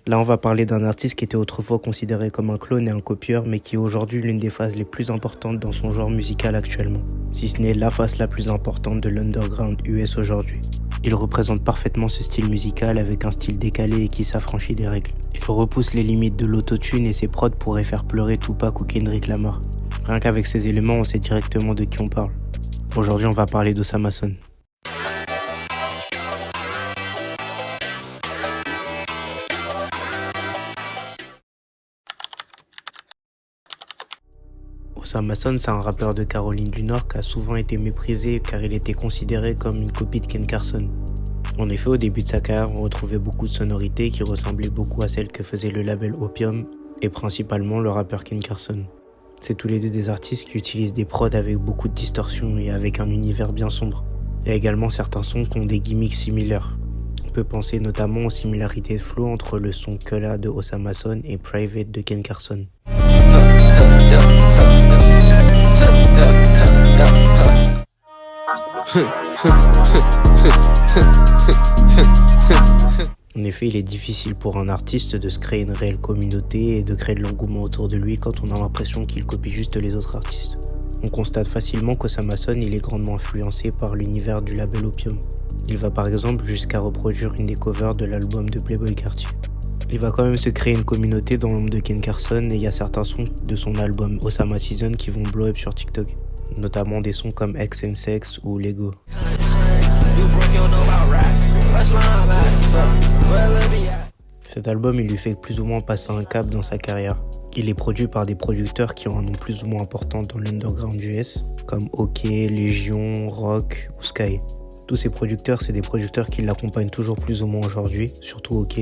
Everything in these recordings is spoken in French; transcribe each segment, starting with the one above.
Là, on va parler d'un artiste qui était autrefois considéré comme un clone et un copieur, mais qui est aujourd'hui l'une des phases les plus importantes dans son genre musical actuellement, si ce n'est la phase la plus importante de l'underground US aujourd'hui. Il représente parfaitement ce style musical avec un style décalé et qui s'affranchit des règles. Il repousse les limites de l'autotune et ses prods pourraient faire pleurer Tupac ou Kendrick Lamar. Rien qu'avec ces éléments, on sait directement de qui on parle. Aujourd'hui, on va parler d'Osama Son. Osama Son, c'est un rappeur de Caroline du Nord qui a souvent été méprisé car il était considéré comme une copie de Ken Carson. En effet, au début de sa carrière, on retrouvait beaucoup de sonorités qui ressemblaient beaucoup à celles que faisait le label Opium et principalement le rappeur Ken Carson. C'est tous les deux des artistes qui utilisent des prods avec beaucoup de distorsion et avec un univers bien sombre. Il y a également certains sons qui ont des gimmicks similaires. On peut penser notamment aux similarités de flow entre le son Killa de Osama Son et Private de Ken Carson. En effet, il est difficile pour un artiste de se créer une réelle communauté et de créer de l'engouement autour de lui quand on a l'impression qu'il copie juste les autres artistes. On constate facilement qu'Osama Son il est grandement influencé par l'univers du label Opium. Il va par exemple jusqu'à reproduire une des covers de l'album de Playboi Carti. Il va quand même se créer une communauté dans l'ombre de Ken Carson et il y a certains sons de son album Osama Season qui vont blow up sur TikTok, notamment des sons comme X and Sex ou Lego. Cet album il lui fait plus ou moins passer un cap dans sa carrière. Il est produit par des producteurs qui ont un nom plus ou moins important dans l'underground US, comme OK, Légion, Rock ou Sky. Tous ces producteurs, c'est des producteurs qui l'accompagnent toujours plus ou moins aujourd'hui, surtout OK.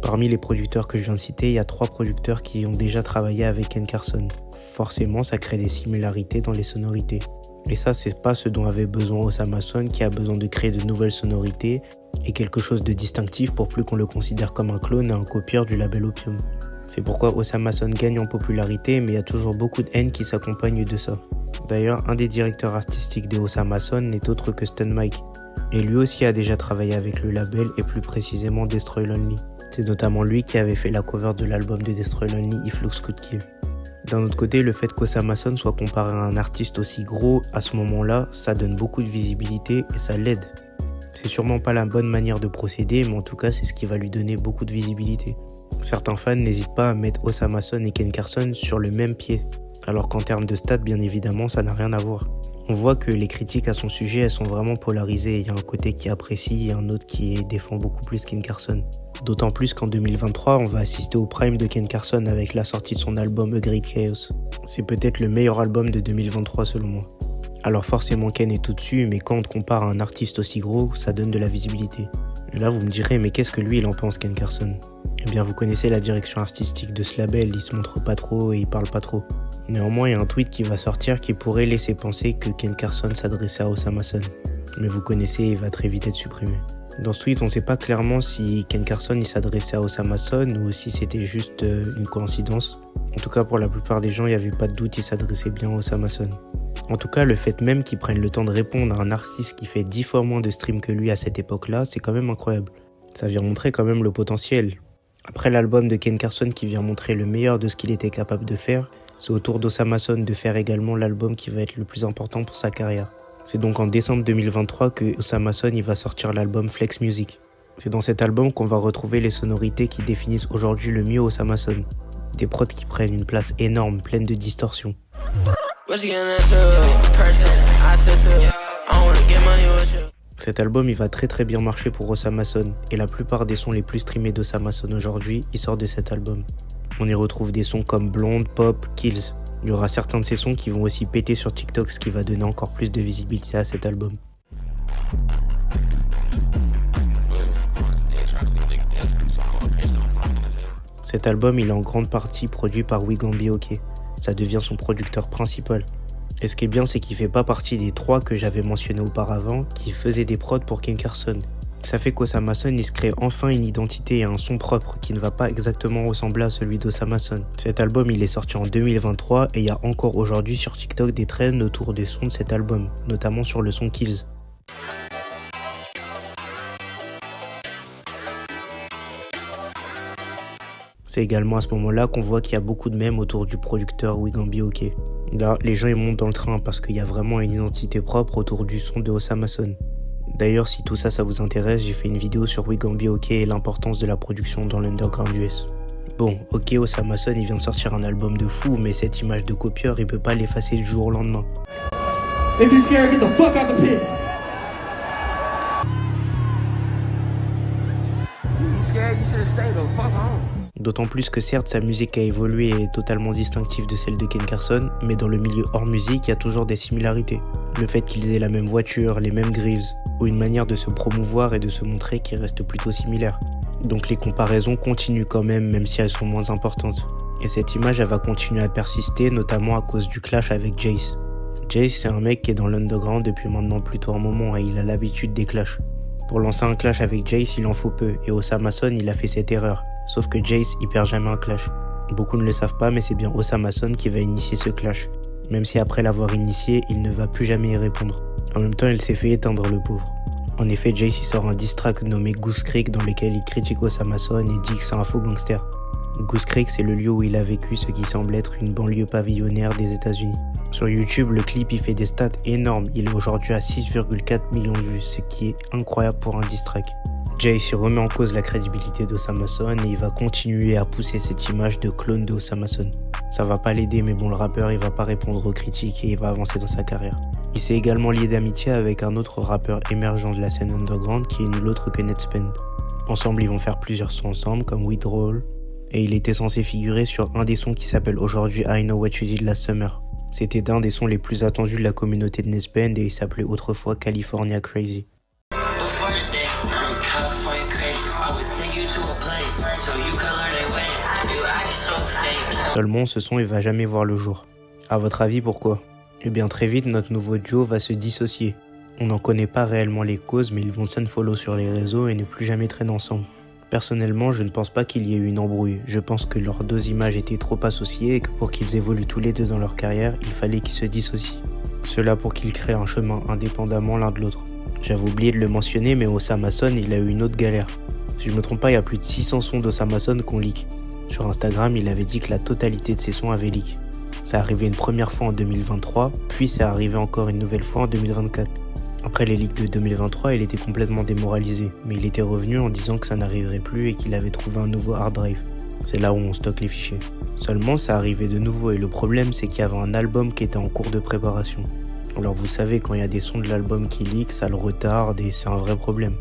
Parmi les producteurs que je viens de citer, il y a 3 producteurs qui ont déjà travaillé avec Ken Carson. Forcément, ça crée des similarités dans les sonorités. Et ça, c'est pas ce dont avait besoin Osama Son, qui a besoin de créer de nouvelles sonorités et quelque chose de distinctif pour plus qu'on le considère comme un clone et un copieur du label Opium. C'est pourquoi Osama Son gagne en popularité, mais il y a toujours beaucoup de haine qui s'accompagne de ça. D'ailleurs, un des directeurs artistiques de Osama Son n'est autre que Stun Mike. Et lui aussi a déjà travaillé avec le label et plus précisément Destroy Lonely. C'est notamment lui qui avait fait la cover de l'album de Destroy Lonely If Looks Could Kill. D'un autre côté, le fait qu'Osama Son soit comparé à un artiste aussi gros à ce moment-là, ça donne beaucoup de visibilité et ça l'aide. C'est sûrement pas la bonne manière de procéder, mais en tout cas c'est ce qui va lui donner beaucoup de visibilité. Certains fans n'hésitent pas à mettre Osama Son et Ken Carson sur le même pied, alors qu'en termes de stats, bien évidemment, ça n'a rien à voir. On voit que les critiques à son sujet, elles sont vraiment polarisées. Il y a un côté qui apprécie et un autre qui défend beaucoup plus Ken Carson. D'autant plus qu'en 2023, on va assister au prime de Ken Carson avec la sortie de son album A Great Chaos. C'est peut-être le meilleur album de 2023 selon moi. Alors forcément Ken est tout dessus, mais quand on compare à un artiste aussi gros, ça donne de la visibilité. Et là vous me direz, mais qu'est-ce que lui il en pense Ken Carson? Eh bien vous connaissez la direction artistique de ce label, il se montre pas trop et il parle pas trop. Néanmoins il y a un tweet qui va sortir qui pourrait laisser penser que Ken Carson s'adressait à Osama Son. Mais vous connaissez, il va très vite être supprimé. Dans ce tweet, on ne sait pas clairement si Ken Carson il s'adressait à Osama Son ou si c'était juste une coïncidence. En tout cas, pour la plupart des gens, il n'y avait pas de doute, il s'adressait bien à Osama Son. En tout cas, le fait même qu'il prenne le temps de répondre à un artiste qui fait 10 fois moins de streams que lui à cette époque-là, c'est quand même incroyable. Ça vient montrer quand même le potentiel. Après l'album de Ken Carson qui vient montrer le meilleur de ce qu'il était capable de faire, c'est au tour d'Osama Son de faire également l'album qui va être le plus important pour sa carrière. C'est donc en décembre 2023 que Osama Son il va sortir l'album Flex Music. C'est dans cet album qu'on va retrouver les sonorités qui définissent aujourd'hui le mieux Osama Son. Des prods qui prennent une place énorme, pleine de distorsions. Cet album il va très bien marcher pour Osama Son et la plupart des sons les plus streamés d'Osama Son aujourd'hui, ils sortent de cet album. On y retrouve des sons comme Blonde, Pop, Kills. Il y aura certains de ces sons qui vont aussi péter sur TikTok, ce qui va donner encore plus de visibilité à cet album. Cet album il est en grande partie produit par Wigambi OK. Ça devient son producteur principal. Et ce qui est bien, c'est qu'il fait pas partie des 3 que j'avais mentionnés auparavant qui faisaient des prods pour Ken Carson. Ça fait qu'Osama Son il se crée enfin une identité et un son propre qui ne va pas exactement ressembler à celui d'Osama Son. Cet album il est sorti en 2023 et il y a encore aujourd'hui sur TikTok des trends autour des sons de cet album, notamment sur le son Kills. C'est également à ce moment-là qu'on voit qu'il y a beaucoup de mèmes autour du producteur Wigambi OK. Là, les gens ils montent dans le train parce qu'il y a vraiment une identité propre autour du son de Osama Son. D'ailleurs, si tout ça, ça vous intéresse, j'ai fait une vidéo sur Wigambi OK et l'importance de la production dans l'underground US. Bon, OK, Osama Son, il vient de sortir un album de fou, mais cette image de copieur, il peut pas l'effacer du jour au lendemain. If you're scared, get the fuck out the pit. You scared? You should have stayed the fuck home. D'autant plus que certes, sa musique a évolué et est totalement distinctive de celle de Ken Carson, mais dans le milieu hors musique, il y a toujours des similarités. Le fait qu'ils aient la même voiture, les mêmes grills, ou une manière de se promouvoir et de se montrer qui reste plutôt similaire. Donc les comparaisons continuent quand même si elles sont moins importantes. Et cette image, elle va continuer à persister, notamment à cause du clash avec Jace. Jace, c'est un mec qui est dans l'underground depuis maintenant plutôt un moment et il a l'habitude des clashs. Pour lancer un clash avec Jace, il en faut peu, et Osama Son, il a fait cette erreur. Sauf que Jace, il perd jamais un clash. Beaucoup ne le savent pas, mais c'est bien Osama Son qui va initier ce clash. Même si après l'avoir initié, il ne va plus jamais y répondre. En même temps, il s'est fait éteindre le pauvre. En effet, Jace il sort un diss track nommé Goose Creek dans lequel il critique Osama Son et dit que c'est un faux gangster. Goose Creek, c'est le lieu où il a vécu ce qui semble être une banlieue pavillonnaire des États-Unis. Sur YouTube, le clip il fait des stats énormes, il est aujourd'hui à 6,4 millions de vues, ce qui est incroyable pour un diss track. Jace remet en cause la crédibilité d'Osama Son et il va continuer à pousser cette image de clone de Osama Son. Ça va pas l'aider, mais bon, le rappeur il va pas répondre aux critiques et il va avancer dans sa carrière. Il s'est également lié d'amitié avec un autre rappeur émergent de la scène underground qui est nul autre que Netspend. Ensemble, ils vont faire plusieurs sons ensemble comme Withdrawal et il était censé figurer sur un des sons qui s'appelle aujourd'hui I Know What You Did Last Summer. C'était un des sons les plus attendus de la communauté de Netspend et il s'appelait autrefois California Crazy. Seulement, ce son il va jamais voir le jour. À votre avis, pourquoi ? Eh bien, très vite, notre nouveau duo va se dissocier. On n'en connaît pas réellement les causes, mais ils vont s'unfollow sur les réseaux et ne plus jamais traîner ensemble. Personnellement, je ne pense pas qu'il y ait eu une embrouille. Je pense que leurs deux images étaient trop associées et que pour qu'ils évoluent tous les deux dans leur carrière, il fallait qu'ils se dissocient. Cela pour qu'ils créent un chemin indépendamment l'un de l'autre. J'avais oublié de le mentionner, mais Osama Son, il a eu une autre galère. Si je me trompe pas, il y a plus de 600 sons d'Osama Son qu'on leak. Sur Instagram, il avait dit que la totalité de ses sons avait leak. Ça arrivé une première fois en 2023, puis c'est arrivé encore une nouvelle fois en 2024. Après les leaks de 2023, il était complètement démoralisé, mais il était revenu en disant que ça n'arriverait plus et qu'il avait trouvé un nouveau hard drive. C'est là où on stocke les fichiers. Seulement, ça arrivait de nouveau et le problème, c'est qu'il y avait un album qui était en cours de préparation. Alors vous savez, quand il y a des sons de l'album qui leak, ça le retarde et c'est un vrai problème.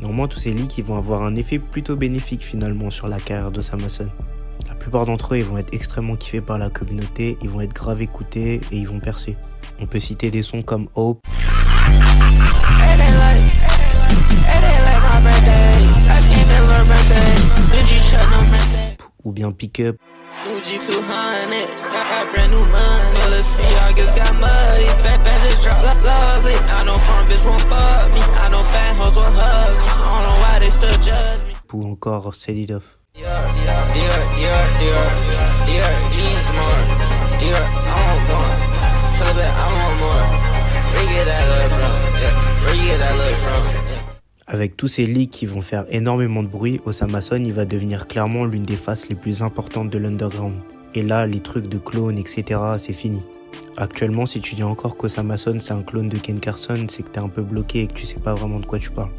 Normalement, tous ces leaks ils vont avoir un effet plutôt bénéfique finalement sur la carrière d'Osama Son. La plupart d'entre eux ils vont être extrêmement kiffés par la communauté, ils vont être grave écoutés et ils vont percer. On peut citer des sons comme Hope ou bien Pick Up ou encore Set It Off. Avec tous ces leaks qui vont faire énormément de bruit, Osama Son il va devenir clairement l'une des faces les plus importantes de l'underground. Et là, les trucs de clones, etc., c'est fini. Actuellement, si tu dis encore qu'Osama Son c'est un clone de Ken Carson, c'est que t'es un peu bloqué et que tu sais pas vraiment de quoi tu parles.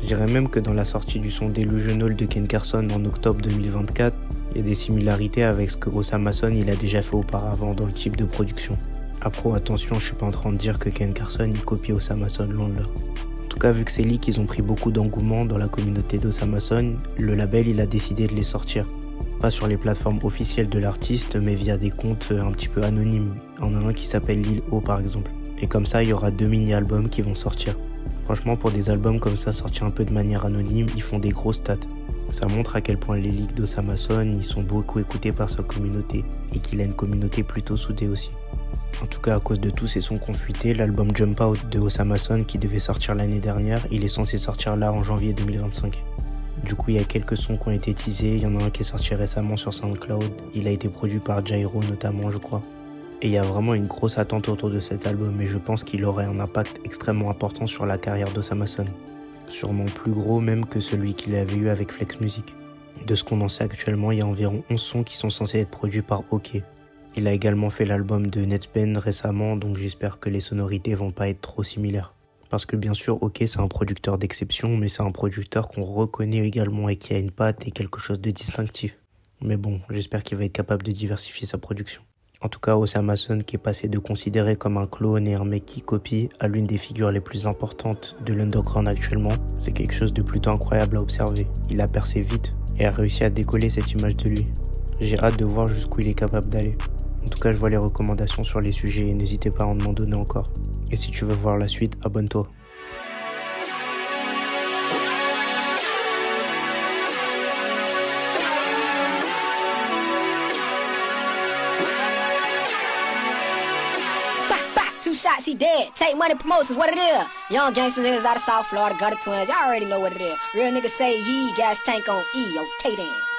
Je dirais même que dans la sortie du son Delusional de Ken Carson en octobre 2024, il y a des similarités avec ce que Osama Son il a déjà fait auparavant dans le type de production. Après, attention, je suis pas en train de dire que Ken Carson il copie Osama Son, loin de là. En tout cas, vu que ces leaks ils ont pris beaucoup d'engouement dans la communauté d'Osama Son, le label il a décidé de les sortir. Pas sur les plateformes officielles de l'artiste, mais via des comptes un petit peu anonymes. Il y en a un qui s'appelle Lil O par exemple. Et comme ça, il y aura 2 mini-albums qui vont sortir. Franchement, pour des albums comme ça sortis un peu de manière anonyme, ils font des gros stats. Ça montre à quel point les leaks d'Osama Son ils sont beaucoup écoutés par sa communauté et qu'il a une communauté plutôt soudée aussi. En tout cas, à cause de tous ces sons confuités, l'album Jump Out de Osama Son qui devait sortir l'année dernière, il est censé sortir là en janvier 2025. Du coup, il y a quelques sons qui ont été teasés, il y en a un qui est sorti récemment sur SoundCloud, il a été produit par Jairo notamment je crois. Et il y a vraiment une grosse attente autour de cet album et je pense qu'il aurait un impact extrêmement important sur la carrière d'Osama Son. Sûrement plus gros même que celui qu'il avait eu avec Flex Music. De ce qu'on en sait actuellement, il y a environ 11 sons qui sont censés être produits par OK. Il a également fait l'album de Netzben récemment, donc j'espère que les sonorités vont pas être trop similaires. Parce que bien sûr, OK, c'est un producteur d'exception, mais c'est un producteur qu'on reconnaît également et qui a une patte et quelque chose de distinctif. Mais bon, j'espère qu'il va être capable de diversifier sa production. En tout cas, Osama Son, qui est passé de considéré comme un clone et un mec qui copie à l'une des figures les plus importantes de l'underground actuellement, c'est quelque chose de plutôt incroyable à observer. Il a percé vite et a réussi à décoller cette image de lui. J'ai hâte de voir jusqu'où il est capable d'aller. En tout cas, je vois les recommandations sur les sujets et n'hésitez pas à en donner encore. Et si tu veux voir la suite, abonne-toi. Two shots, he dead. Take money promotions, what it is? Young gangster niggas out of South Florida, gutter twins, y'all already know what it is. Real niggas say ye, gas tank on E, okay then.